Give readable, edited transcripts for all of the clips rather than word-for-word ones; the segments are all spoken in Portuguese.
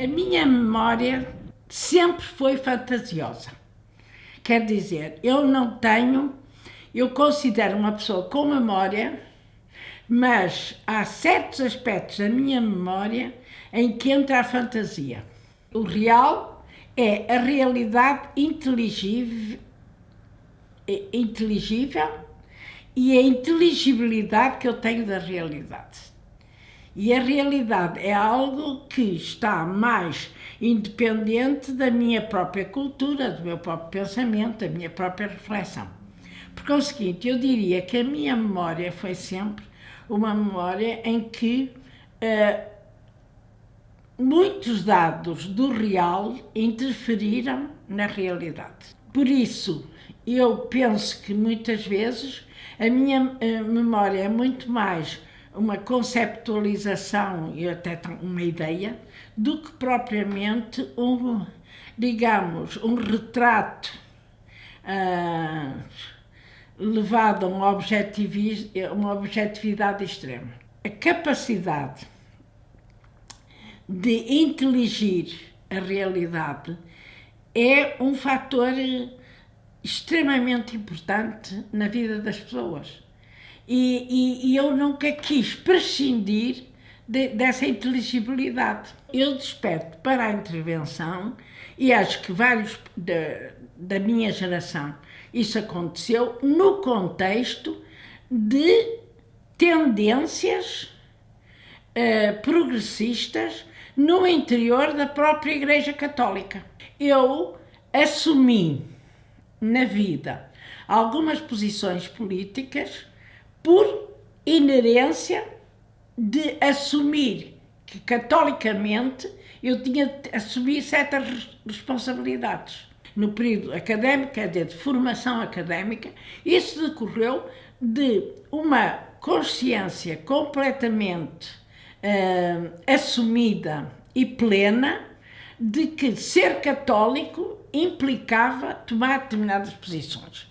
A minha memória sempre foi fantasiosa. Quer dizer, eu considero uma pessoa com memória, mas há certos aspectos da minha memória em que entra a fantasia. O real é a realidade inteligível e a inteligibilidade que eu tenho da realidade. E a realidade é algo que está mais independente da minha própria cultura, do meu próprio pensamento, da minha própria reflexão. Porque é o seguinte, eu diria que a minha memória foi sempre uma memória em que muitos dados do real interferiram na realidade. Por isso, eu penso que muitas vezes a minha memória é muito mais uma conceptualização e até uma ideia do que propriamente um retrato levado a uma objetividade extrema. A capacidade de inteligir a realidade é um fator extremamente importante na vida das pessoas. E eu nunca quis prescindir dessa inteligibilidade. Eu desperto para a intervenção, e acho que vários da minha geração isso aconteceu, no contexto de tendências progressistas no interior da própria Igreja Católica. Eu assumi na vida algumas posições políticas por inerência de assumir que catolicamente eu tinha de assumir certas responsabilidades. No período académico, quer dizer, de formação académica, isso decorreu de uma consciência completamente assumida e plena de que ser católico implicava tomar determinadas posições.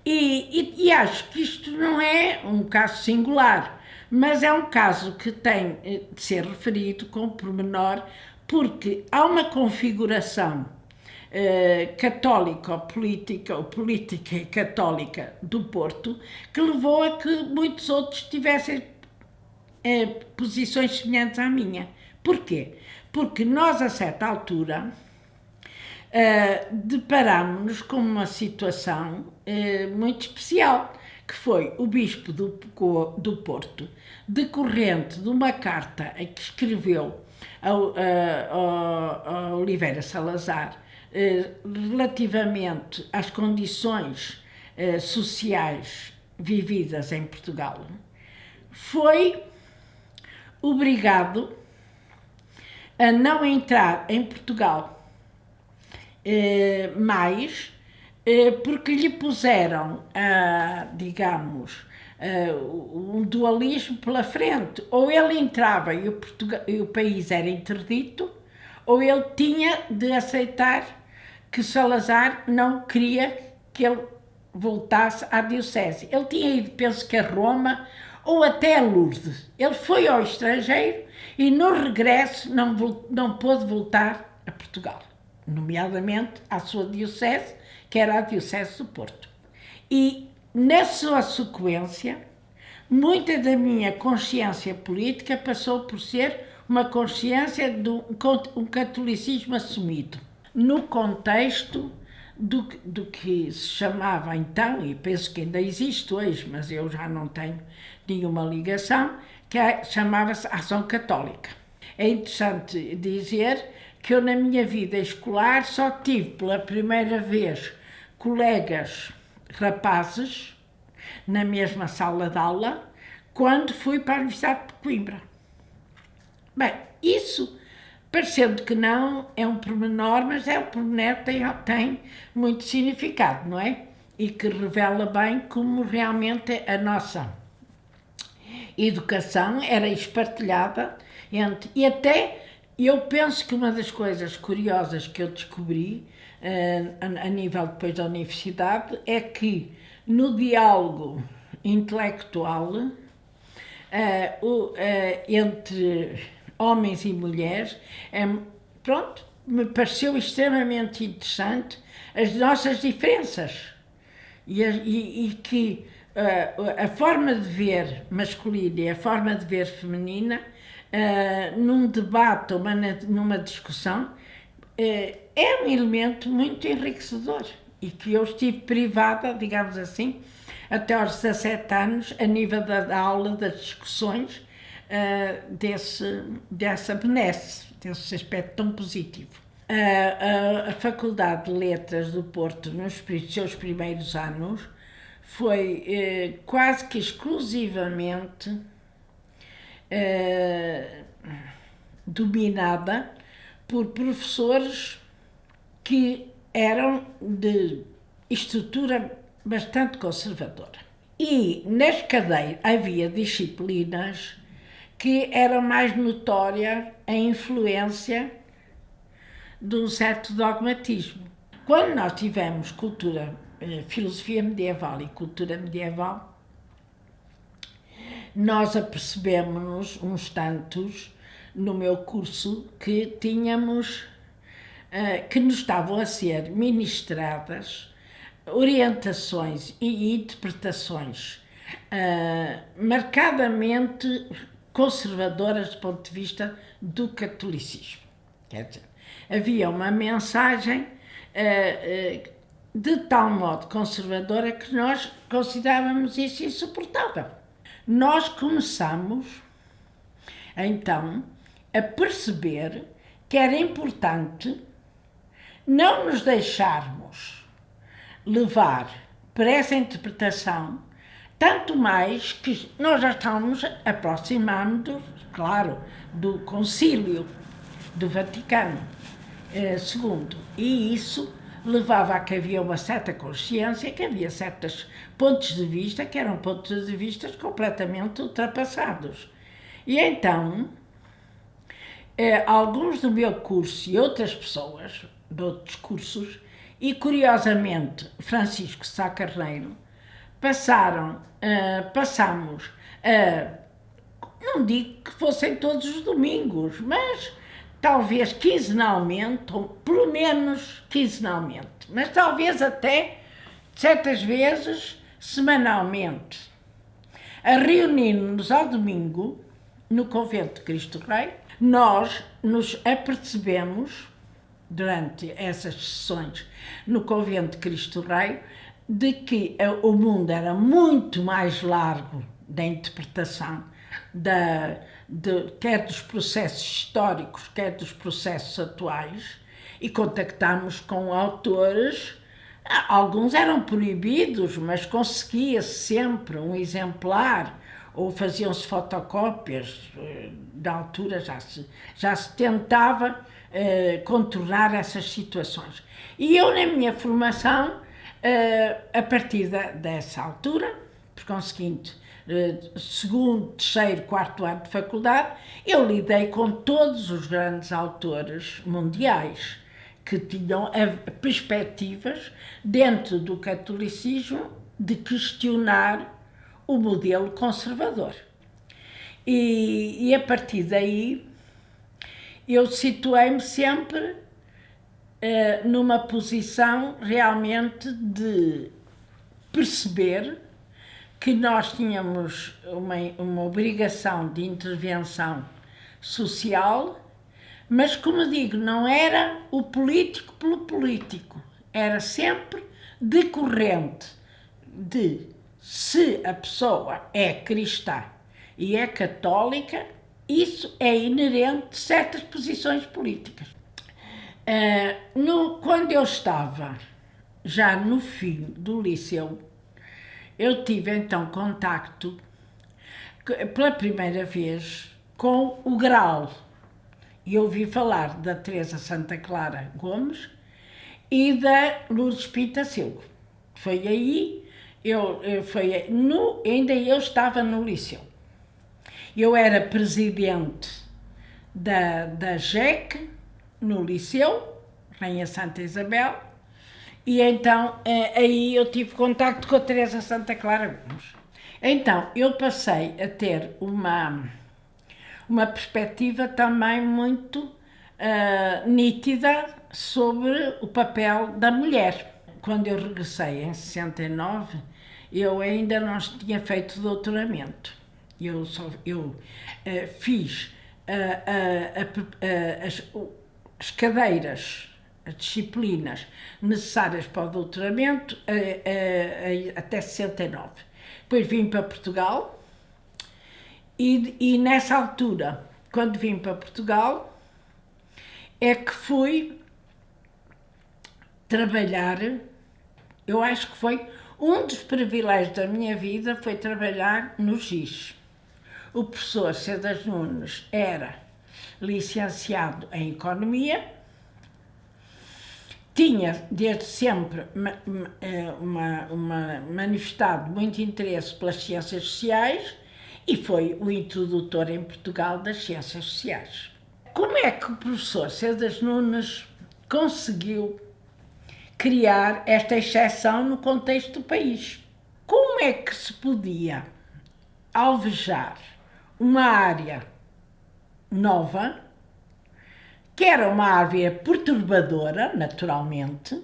E acho que isto não é um caso singular, mas é um caso que tem de ser referido com pormenor, porque há uma configuração católico-política ou política e católica do Porto que levou a que muitos outros tivessem posições semelhantes à minha. Porquê? Porque nós, a certa altura, deparámos-nos com uma situação muito especial, que foi o Bispo do Porto, decorrente de uma carta em que escreveu a Oliveira Salazar relativamente às condições sociais vividas em Portugal, foi obrigado a não entrar em Portugal mais, porque lhe puseram, um dualismo pela frente. Ou ele entrava e o país era interdito, ou ele tinha de aceitar que Salazar não queria que ele voltasse à diocese. Ele tinha ido, penso que a Roma, ou até a Lourdes. Ele foi ao estrangeiro e no regresso não pôde voltar a Portugal, nomeadamente à sua diocese, que era a diocese do Porto. E na sua sequência, muita da minha consciência política passou por ser uma consciência de um catolicismo assumido, no contexto do que se chamava então, e penso que ainda existe hoje, mas eu já não tenho nenhuma ligação, que chamava-se Ação Católica. É interessante dizer que eu, na minha vida escolar, só tive pela primeira vez colegas rapazes na mesma sala de aula quando fui para a Universidade de Coimbra. Bem, isso, parecendo que não, é um pormenor, mas é um pormenor que tem muito significado, não é? E que revela bem como realmente a nossa educação era espartilhada e até eu penso que uma das coisas curiosas que eu descobri a nível depois da universidade é que no diálogo intelectual entre homens e mulheres pronto, me pareceu extremamente interessante as nossas diferenças e que a forma de ver masculina e a forma de ver feminina, num debate ou numa discussão, é um elemento muito enriquecedor e que eu estive privada, digamos assim, até aos 17 anos, a nível da aula, das discussões, dessa benesse, desse aspecto tão positivo. A Faculdade de Letras do Porto, nos seus primeiros anos, foi quase que exclusivamente dominada por professores que eram de estrutura bastante conservadora. E nas cadeiras havia disciplinas que era mais notória a influência de um certo dogmatismo. Quando nós tivemos filosofia medieval e cultura medieval, nós apercebemos-nos uns tantos no meu curso que tínhamos, que nos estavam a ser ministradas orientações e interpretações marcadamente conservadoras do ponto de vista do catolicismo. Quer dizer, havia uma mensagem de tal modo conservadora que nós considerávamos isso insuportável. Nós começamos, então, a perceber que era importante não nos deixarmos levar por essa interpretação, tanto mais que nós já estávamos aproximando, claro, do Concílio do Vaticano II. E isso levava a que havia uma certa consciência, que havia certos pontos de vista que eram pontos de vista completamente ultrapassados. E então, alguns do meu curso e outras pessoas de outros cursos, e curiosamente Francisco Sá Carneiro, passámos não digo que fossem todos os domingos, mas talvez quinzenalmente, ou pelo menos quinzenalmente, mas talvez até, certas vezes, semanalmente, a reunirmos-nos ao domingo, no Convento de Cristo Rei. Nós nos apercebemos, durante essas sessões no Convento de Cristo Rei, de que o mundo era muito mais largo da interpretação, quer dos processos históricos, quer dos processos atuais, e contactámos com autores. Alguns eram proibidos, mas conseguia-se sempre um exemplar, ou faziam-se fotocópias. Da altura já se tentava contornar essas situações. E eu, na minha formação, a partir dessa altura, por conseguinte, segundo, terceiro, quarto ano de faculdade, eu lidei com todos os grandes autores mundiais que tinham perspectivas dentro do catolicismo de questionar o modelo conservador. E a partir daí eu situei-me sempre numa posição realmente de perceber que nós tínhamos uma obrigação de intervenção social, mas, como digo, não era o político pelo político, era sempre decorrente de se a pessoa é cristã e é católica, isso é inerente a certas posições políticas. Quando eu estava já no fim do liceu, eu tive então contacto pela primeira vez com o Graal. E ouvi falar da Teresa Santa Clara Gomes e da Lourdes Pinta Silva. Foi aí, ainda eu estava no liceu. Eu era presidente da JEC no liceu, Rainha Santa Isabel, e então aí eu tive contacto com a Teresa Santa Clara Gomes. Então eu passei a ter uma perspectiva também muito nítida sobre o papel da mulher. Quando eu regressei em 69, eu ainda não tinha feito doutoramento. Eu fiz as cadeiras, as disciplinas necessárias para o doutoramento até 69. Depois vim para Portugal e nessa altura, quando vim para Portugal, é que fui trabalhar. Eu acho que foi um dos privilégios da minha vida, foi trabalhar no GIS. O professor Cedas Nunes era licenciado em Economia, tinha desde sempre manifestado muito interesse pelas ciências sociais e foi o introdutor em Portugal das ciências sociais. Como é que o professor Cedas Nunes conseguiu criar esta exceção no contexto do país? Como é que se podia alvejar uma área nova, que era uma área perturbadora, naturalmente,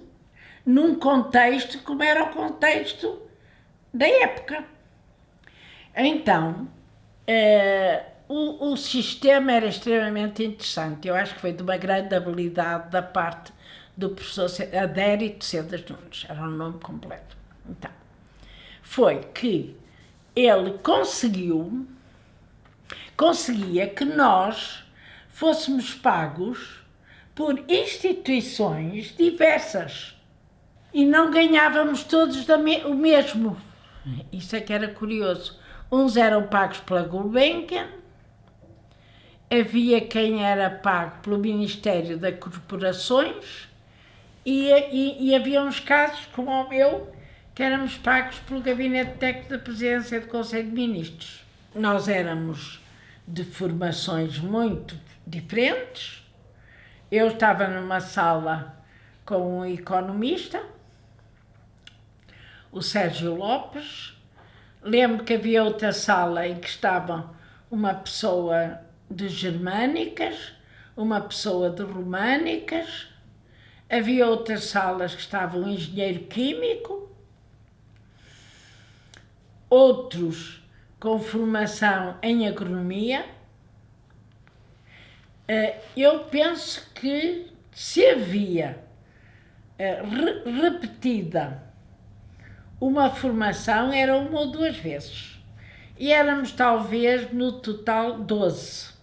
num contexto como era o contexto da época? Então, o sistema era extremamente interessante. Eu acho que foi de uma grande habilidade da parte do professor Adérito Cedas Nunes, era o nome completo. Então, foi que ele conseguia que nós fôssemos pagos por instituições diversas e não ganhávamos todos o mesmo. Isso é que era curioso. Uns eram pagos pela Gulbenkian, havia quem era pago pelo Ministério das Corporações e havia uns casos, como o meu, que éramos pagos pelo Gabinete Técnico da Presidência do Conselho de Ministros. Nós éramos de formações muito diferentes. Eu estava numa sala com um economista, o Sérgio Lopes. Lembro que havia outra sala em que estava uma pessoa de germânicas, uma pessoa de românicas. Havia outras salas que estava um engenheiro químico, outros com formação em agronomia. Eu penso que se havia repetida uma formação, era uma ou duas vezes. E éramos talvez no total 12.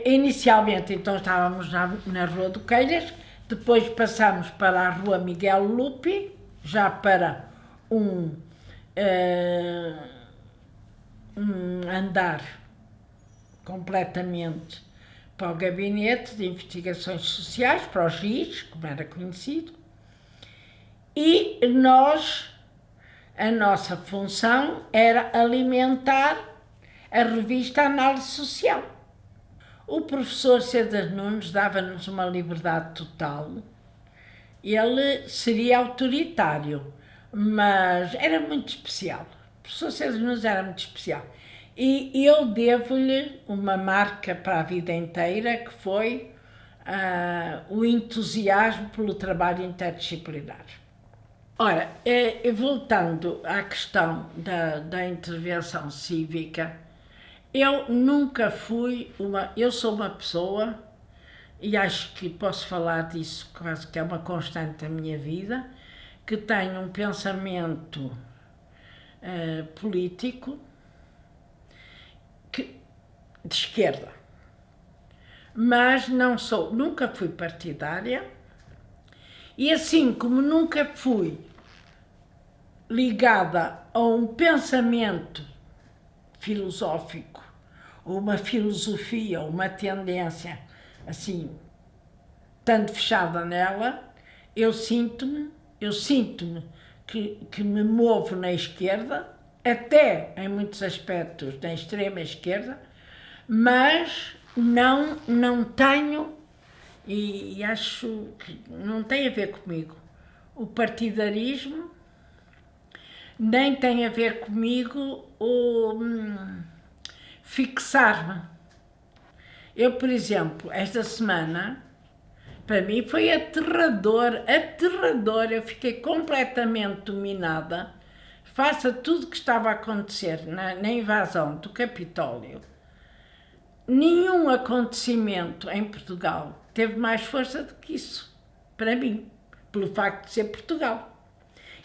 Inicialmente, então, estávamos na Rua do Queiras, depois passámos para a Rua Miguel Lupi, já para um andar completamente para o Gabinete de Investigações Sociais, para o GIS, como era conhecido, e a nossa função era alimentar a revista Análise Social. O professor Cedas Nunes dava-nos uma liberdade total. Ele seria autoritário, mas era muito especial. O professor Cedas Nunes era muito especial. E eu devo-lhe uma marca para a vida inteira, que foi o entusiasmo pelo trabalho interdisciplinar. Ora, voltando à questão da intervenção cívica, eu nunca fui eu sou uma pessoa, e acho que posso falar disso, quase que é uma constante da minha vida, que tenho um pensamento político de esquerda, mas nunca fui partidária, e assim como nunca fui ligada a um pensamento filosófico, ou uma filosofia, ou uma tendência assim, tanto fechada nela, eu sinto-me que me movo na esquerda, até em muitos aspectos na extrema esquerda, mas não tenho, e acho que não tem a ver comigo, o partidarismo, nem tem a ver comigo o fixar-me. Eu, por exemplo, esta semana, para mim foi aterrador, aterrador. Eu fiquei completamente dominada face a tudo que estava a acontecer na invasão do Capitólio. Nenhum acontecimento em Portugal teve mais força do que isso, para mim, pelo facto de ser Portugal.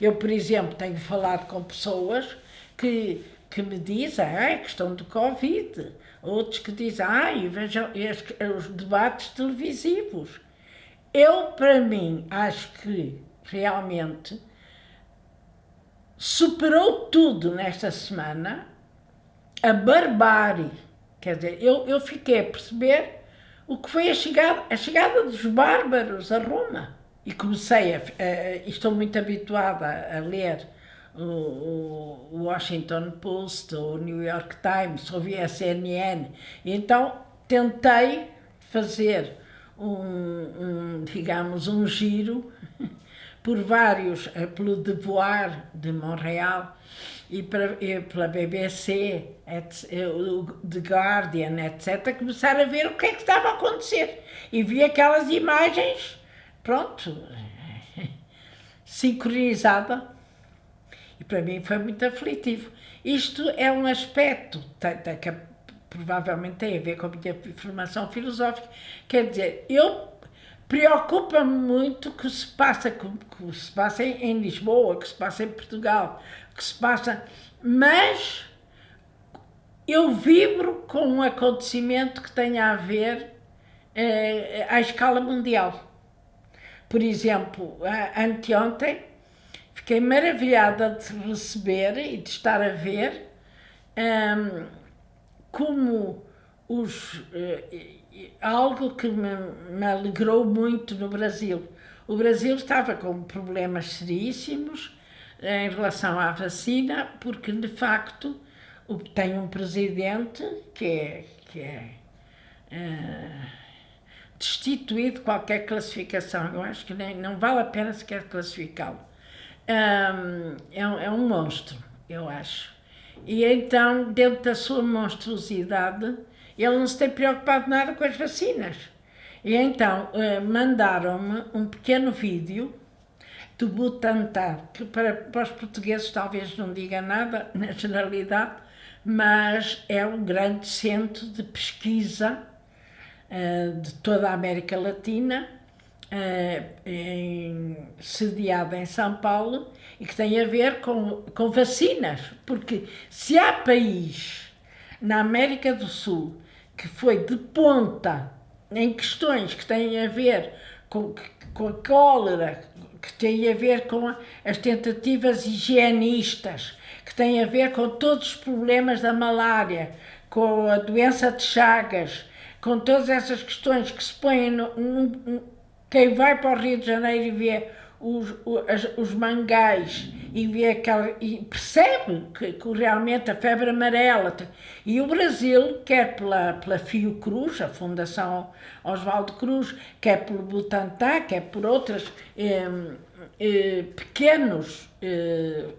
Eu, por exemplo, tenho falado com pessoas que me dizem, é questão do Covid, outros que dizem, vejam os debates televisivos. Eu, para mim, acho que realmente superou tudo nesta semana a barbárie. Quer dizer, eu fiquei a perceber o que foi a chegada dos bárbaros a Roma. E comecei estou muito habituada a ler o Washington Post, o New York Times, ouvi a CNN, e então tentei fazer digamos, um giro por vários, pelo Devoir de Montreal e pela BBC, o The Guardian, etc., começar a ver o que é que estava a acontecer. E vi aquelas imagens, pronto, sincronizada. E para mim foi muito aflitivo. Isto é um aspecto que provavelmente tem a ver com a minha formação filosófica. Quer dizer, preocupa-me muito o que se passa em Lisboa, o que se passa em Portugal, o que se passa... Mas eu vibro com um acontecimento que tenha a ver à escala mundial. Por exemplo, anteontem, fiquei maravilhada de receber e de estar a ver como algo que me alegrou muito no Brasil. O Brasil estava com problemas seríssimos em relação à vacina, porque de facto tem um presidente que é destituído de qualquer classificação. Eu acho que não vale a pena sequer classificá-lo. É um monstro, eu acho. E então, dentro da sua monstruosidade, ele não se tem preocupado nada com as vacinas. E então mandaram-me um pequeno vídeo do Butantan, que para os portugueses talvez não diga nada na generalidade, mas é um grande centro de pesquisa de toda a América Latina, sediada em São Paulo, e que tem a ver com vacinas, porque se há país na América do Sul que foi de ponta em questões que têm a ver com a cólera, que têm a ver com as tentativas higienistas, que têm a ver com todos os problemas da malária, com a doença de Chagas, com todas essas questões que se põem quem vai para o Rio de Janeiro e vê os mangais e vê e percebe que realmente a febre amarela. E o Brasil, quer pela Fiocruz, a Fundação Oswaldo Cruz, quer pelo Butantan, quer por outros pequenos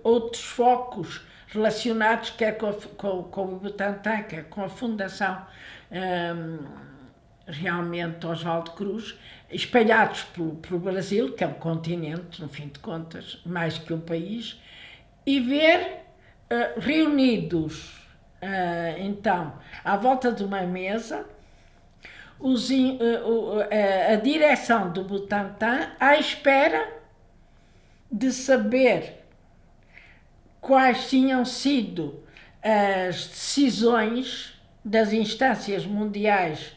outros focos relacionados, quer com o Butantan, quer com a Fundação realmente Oswaldo Cruz, espalhados pelo Brasil, que é um continente, no fim de contas, mais que um país, e ver reunidos, então, à volta de uma mesa, a direção do Butantan à espera de saber quais tinham sido as decisões das instâncias mundiais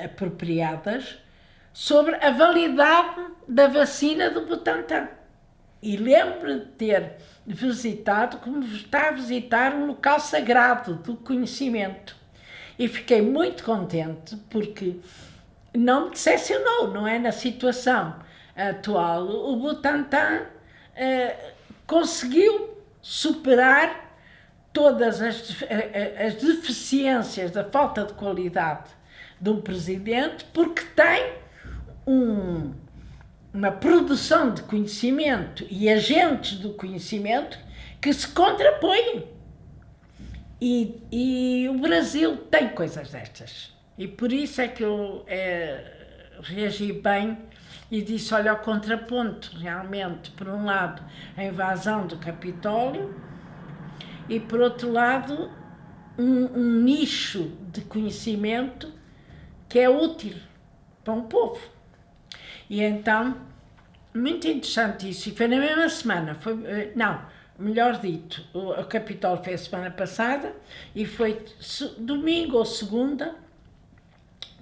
apropriadas sobre a validade da vacina do Butantan. E lembro de ter visitado, como está a visitar, um local sagrado do conhecimento. E fiquei muito contente porque não me decepcionou, não é? Na situação atual, o Butantan conseguiu superar todas as deficiências da falta de qualidade de um presidente, porque tem uma produção de conhecimento e agentes do conhecimento que se contrapõem. E o Brasil tem coisas destas. E por isso é que eu reagi bem e disse, olha, ao contraponto, realmente, por um lado, a invasão do Capitólio e, por outro lado, um nicho de conhecimento que é útil para um povo. E então, muito interessante isso, e foi na mesma semana, melhor dito, o Capitólio foi a semana passada e foi domingo ou segunda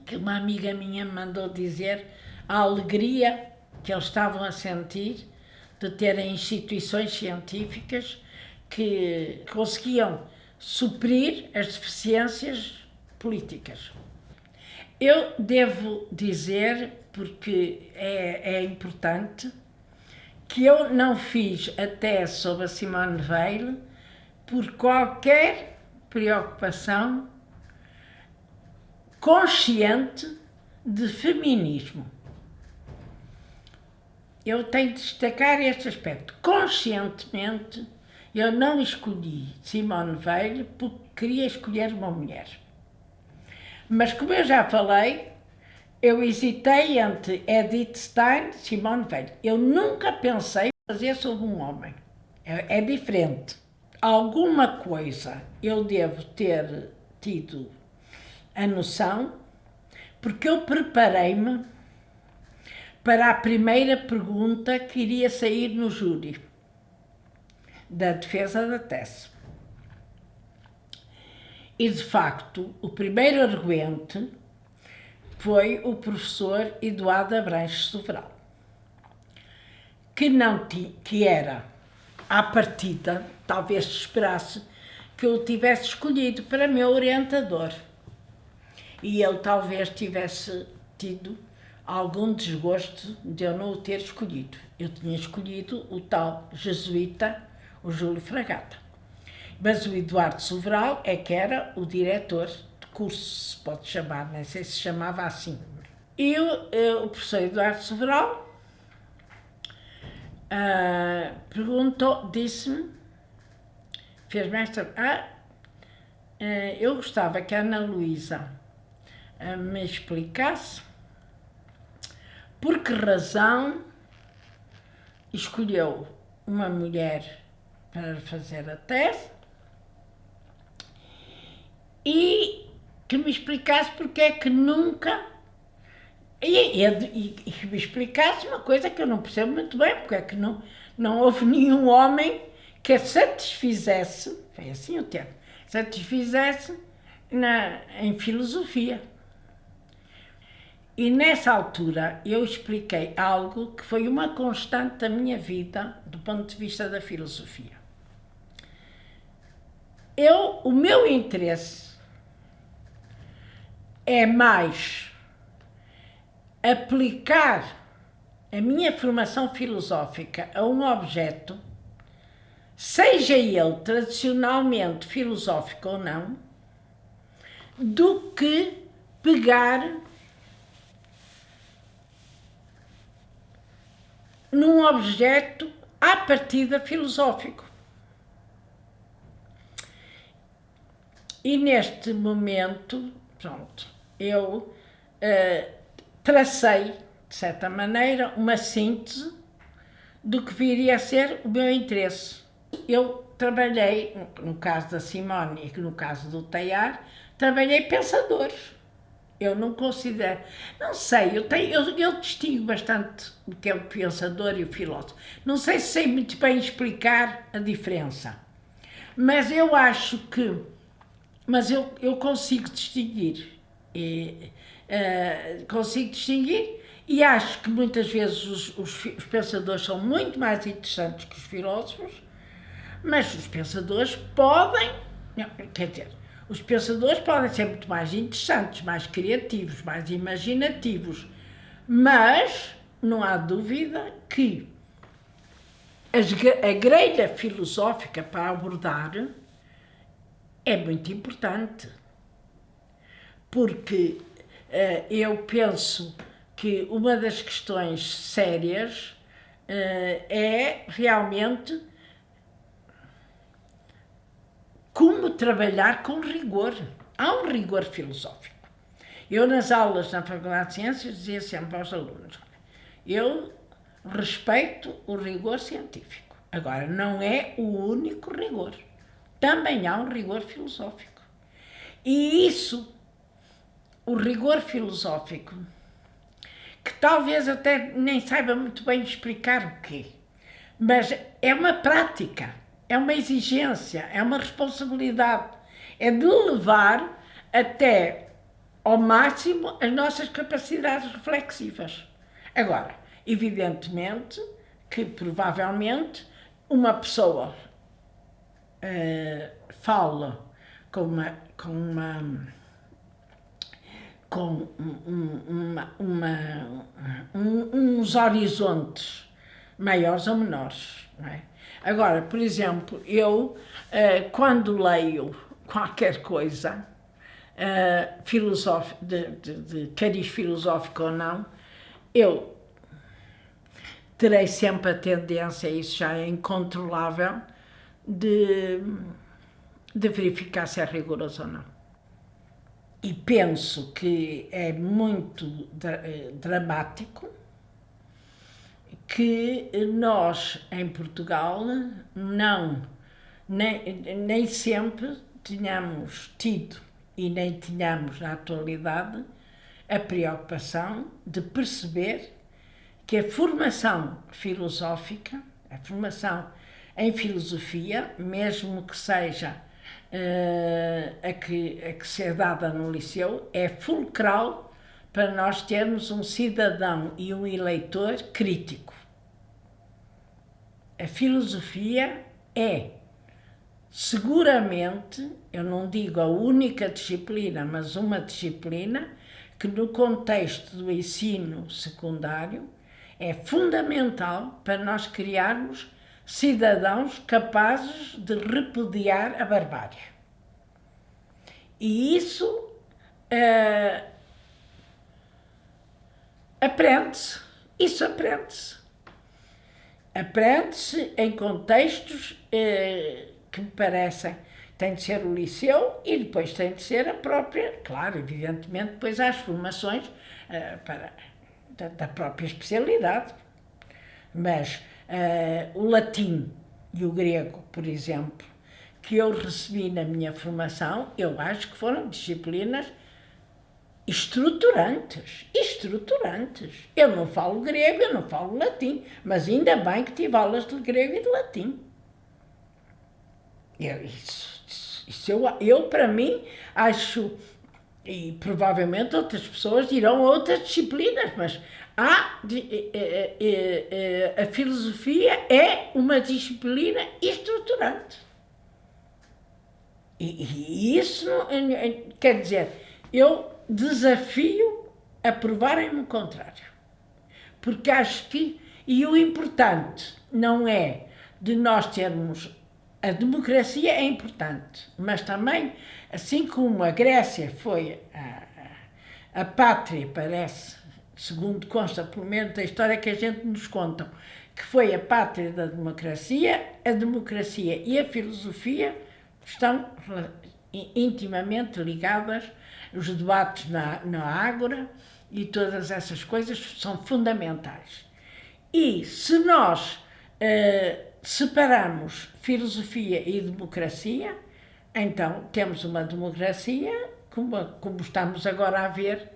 que uma amiga minha me mandou dizer a alegria que eles estavam a sentir de terem instituições científicas que conseguiam suprir as deficiências políticas. Eu devo dizer, porque é importante, que eu não fiz a tese sobre a Simone Weil por qualquer preocupação consciente de feminismo. Eu tenho de destacar este aspecto. Conscientemente, eu não escolhi Simone Weil porque queria escolher uma mulher. Mas, como eu já falei, eu hesitei entre Edith Stein e Simone Weil. Eu nunca pensei em fazer sobre um homem. É diferente. Alguma coisa eu devo ter tido a noção, porque eu preparei-me para a primeira pergunta que iria sair no júri da defesa da tese. E, de facto, o primeiro arguente foi o professor Eduardo Abranches Sobral, que era, à partida, talvez esperasse que eu o tivesse escolhido para meu orientador. E ele talvez tivesse tido algum desgosto de eu não o ter escolhido. Eu tinha escolhido o tal jesuíta, o Júlio Fragata. Mas o Eduardo Sobral é que era o diretor de curso, se pode chamar, não sei se chamava assim. E o professor Eduardo Sobral disse-me, fez-me esta... eu gostava que a Ana Luísa me explicasse por que razão escolheu uma mulher para fazer a tese e que me explicasse porque é que nunca... E me explicasse uma coisa que eu não percebo muito bem, porque é que não houve nenhum homem que a satisfizesse, foi assim o termo, satisfizesse em filosofia. E nessa altura eu expliquei algo que foi uma constante da minha vida do ponto de vista da filosofia. O meu interesse é mais aplicar a minha formação filosófica a um objeto, seja ele tradicionalmente filosófico ou não, do que pegar num objeto à partida filosófico. E neste momento, pronto, eu tracei, de certa maneira, uma síntese do que viria a ser o meu interesse. Eu trabalhei, no caso da Simone e no caso do Teilhard, trabalhei pensadores. Eu não considero, não sei, eu distingo bastante o que é o pensador e o filósofo. Não sei se sei muito bem explicar a diferença, mas eu acho que, eu consigo distinguir, e acho que muitas vezes os pensadores são muito mais interessantes que os filósofos, mas os pensadores podem, os pensadores podem ser muito mais interessantes, mais criativos, mais imaginativos, mas não há dúvida que a grelha filosófica para abordar é muito importante, porque eu penso que uma das questões sérias é realmente como trabalhar com rigor. Há um rigor filosófico. Eu, nas aulas na Faculdade de Ciências, dizia sempre aos alunos: eu respeito o rigor científico. Agora, não é o único rigor. Também há um rigor filosófico. E isso, o rigor filosófico, que talvez até nem saiba muito bem explicar o quê, mas é uma prática, é uma exigência, é uma responsabilidade, é de levar até ao máximo as nossas capacidades reflexivas. Agora, evidentemente que provavelmente uma pessoa fala com uns horizontes maiores ou menores, não é? Agora, por exemplo, eu, quando leio qualquer coisa, de cariz filosófico ou não, eu terei sempre a tendência, isso já é incontrolável, de verificar se é rigoroso ou não. E penso que é muito dramático que nós, em Portugal, nem sempre tenhamos tido e nem tenhamos na atualidade a preocupação de perceber que a formação filosófica, a formação em filosofia, mesmo que seja a que se é dada no liceu, é fulcral para nós termos um cidadão e um eleitor crítico. A filosofia é, seguramente, eu não digo a única disciplina, mas uma disciplina que no contexto do ensino secundário é fundamental para nós criarmos cidadãos capazes de repudiar a barbárie. E isso aprende-se. Isso aprende-se. Aprende-se em contextos que me parecem, tem de ser o liceu e depois tem de ser a própria, claro, evidentemente, depois há as formações da própria especialidade. Mas o latim e o grego, por exemplo, que eu recebi na minha formação, eu acho que foram disciplinas estruturantes. Eu não falo grego, eu não falo latim, mas ainda bem que tive aulas de grego e de latim. Eu para mim, acho, e provavelmente outras pessoas dirão outras disciplinas, mas a filosofia é uma disciplina estruturante. E isso, quer dizer, eu desafio a provarem-me o contrário. Porque acho que, e o importante não é de nós termos, a democracia é importante, mas também, assim como a Grécia foi a pátria, parece, segundo consta pelo menos da história que a gente nos conta, que foi a pátria da democracia, a democracia e a filosofia estão intimamente ligadas. Os debates na Ágora e todas essas coisas são fundamentais. E se nós separamos filosofia e democracia, então temos uma democracia, como estamos agora a ver,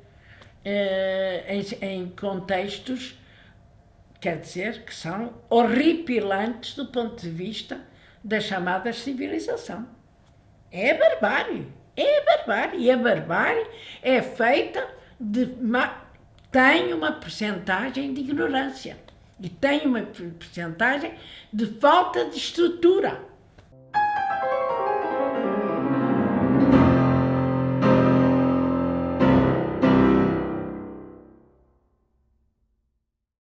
em contextos, quer dizer, que são horripilantes do ponto de vista da chamada civilização. É barbárie. E a barbárie é feita tem uma percentagem de ignorância e tem uma percentagem de falta de estrutura.